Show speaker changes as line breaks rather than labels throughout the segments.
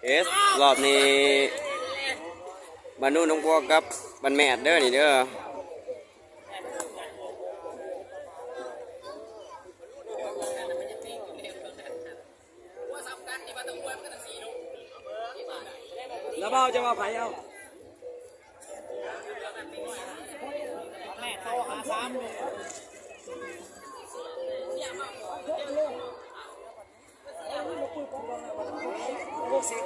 เอสรอบนี้บรรนุน้องพวกกับบันแมดเด้อนี่เด้อ
แล้วเบาจะมาไผ่เอาแม่เข้าหาซ้ำเลยพวกสิ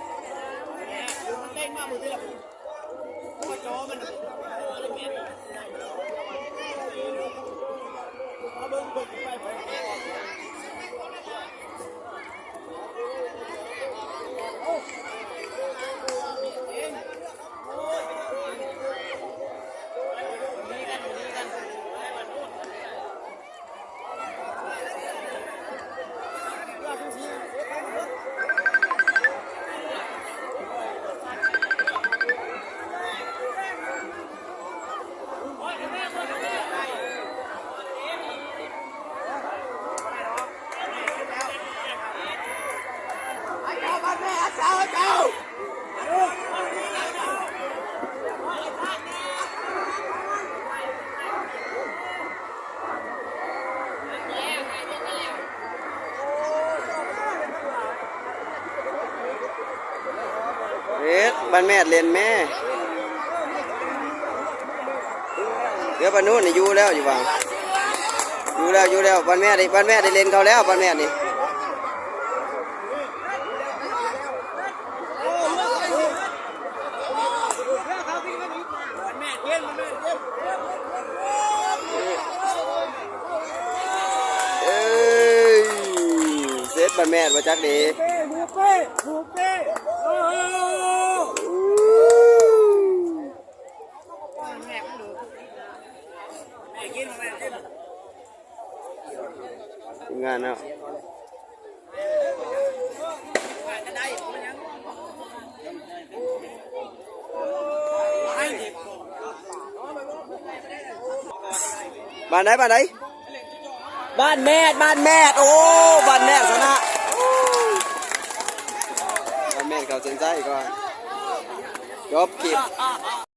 มันเด้งมากมือพี่ละพวกจอมันเอาเบิ้งเบิ้งไป
เอสบันแมดเล่นแม่เดี๋ยวบรรนุนี่อยู่แล้วอยู่บ้างอยู่แล้วบันแมดได้เล่นเขาแล้วบันแมดนี่เซตบันแมดมาจักดีงานเนาะบ้านไหนบ้านแม่โอ้บ้านแม่ชนะบ้านแม่เขาเซ็นใจก่อนจบคลิป